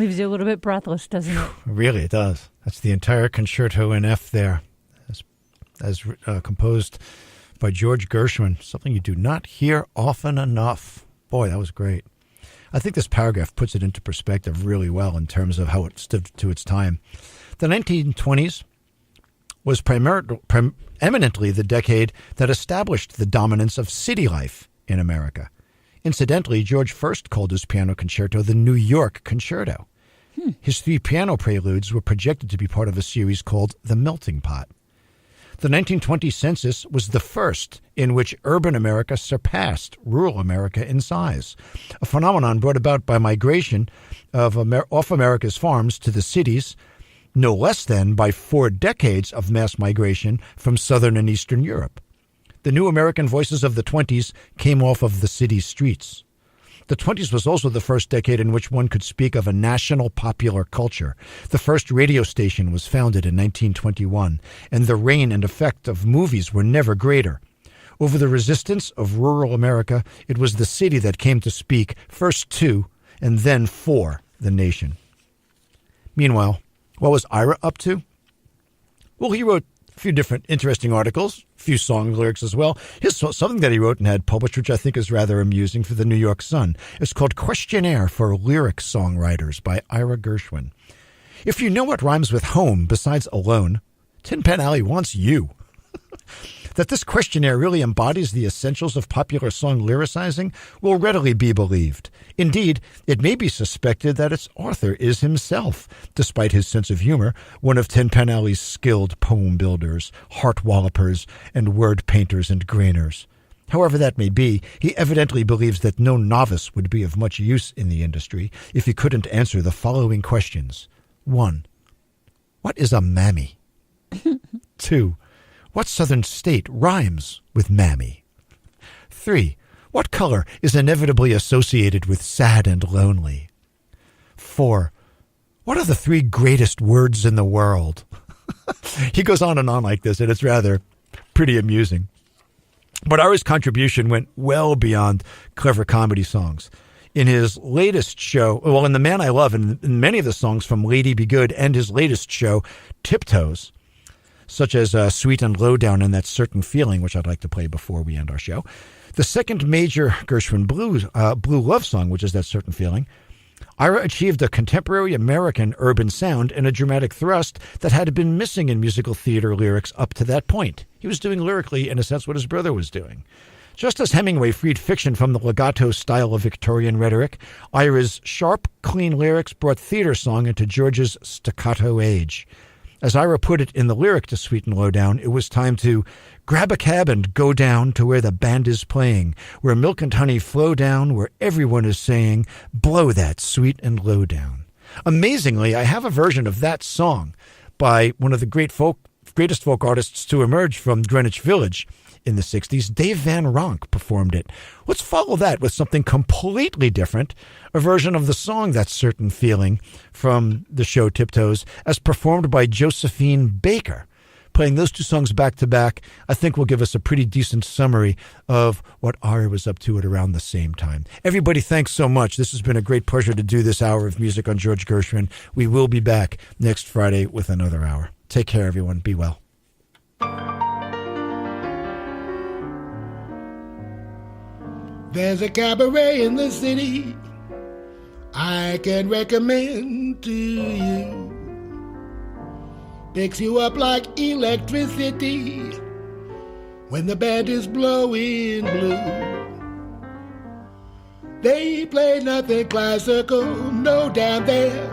Leaves you a little bit breathless, doesn't it? Really, it does. That's the entire concerto in F there, as composed by George Gershwin, something you do not hear often enough. Boy, that was great. I think this paragraph puts it into perspective really well in terms of how it stood to its time. The 1920s was eminently the decade that established the dominance of city life in America. Incidentally, George first called his piano concerto the New York Concerto. His 3 piano preludes were projected to be part of a series called The Melting Pot. The 1920 census was the first in which urban America surpassed rural America in size, a phenomenon brought about by migration of off America's farms to the cities, no less than by 4 decades of mass migration from Southern and Eastern Europe. The new American voices of the 20s came off of the city streets. The 20s was also the first decade in which one could speak of a national popular culture. The first radio station was founded in 1921, and the reign and effect of movies were never greater. Over the resistance of rural America, it was the city that came to speak first to and then for the nation. Meanwhile, what was Ira up to? Well, he wrote a few different interesting articles, a few song lyrics as well. Something that he wrote and had published, which I think is rather amusing, for the New York Sun. It's called Questionnaire for Lyric Songwriters by Ira Gershwin. If you know what rhymes with home besides alone, Tin Pan Alley wants you. That this questionnaire really embodies the essentials of popular song lyricizing will readily be believed. Indeed, it may be suspected that its author is himself, despite his sense of humor, one of Tin Pan Alley's skilled poem builders, heart wallopers, and word painters and grainers. However that may be, he evidently believes that no novice would be of much use in the industry if he couldn't answer the following questions. 1. What is a mammy? 2. What southern state rhymes with mammy? 3. What color is inevitably associated with sad and lonely? 4. What are the 3 greatest words in the world? He goes on and on like this, and it's rather pretty amusing. But Ira's contribution went well beyond clever comedy songs. In his latest show, well, in The Man I Love, and in many of the songs from Lady Be Good and his latest show, Tiptoes, such as Sweet and Lowdown and That Certain Feeling, which I'd like to play before we end our show. The second major Gershwin blue love song, which is That Certain Feeling, Ira achieved a contemporary American urban sound and a dramatic thrust that had been missing in musical theater lyrics up to that point. He was doing lyrically, in a sense, what his brother was doing. Just as Hemingway freed fiction from the legato style of Victorian rhetoric, Ira's sharp, clean lyrics brought theater song into George's staccato age. As Ira put it in the lyric to Sweet and Lowdown, it was time to grab a cab and go down to where the band is playing, where milk and honey flow down, where everyone is saying, blow that sweet and low down. Amazingly, I have a version of that song by one of the greatest folk artists to emerge from Greenwich Village in the 60s. Dave Van Ronk performed it. Let's follow that with something completely different, a version of the song That Certain Feeling from the show Tiptoes, as performed by Josephine Baker. Playing those 2 songs back to back, I think will give us a pretty decent summary of what Ira was up to at around the same time. Everybody, thanks so much. This has been a great pleasure to do this hour of music on George Gershwin. We will be back next Friday with another hour. Take care, everyone. Be well. There's a cabaret in the city I can recommend to you. Picks you up like electricity when the band is blowing blue. They play nothing classical, no doubt there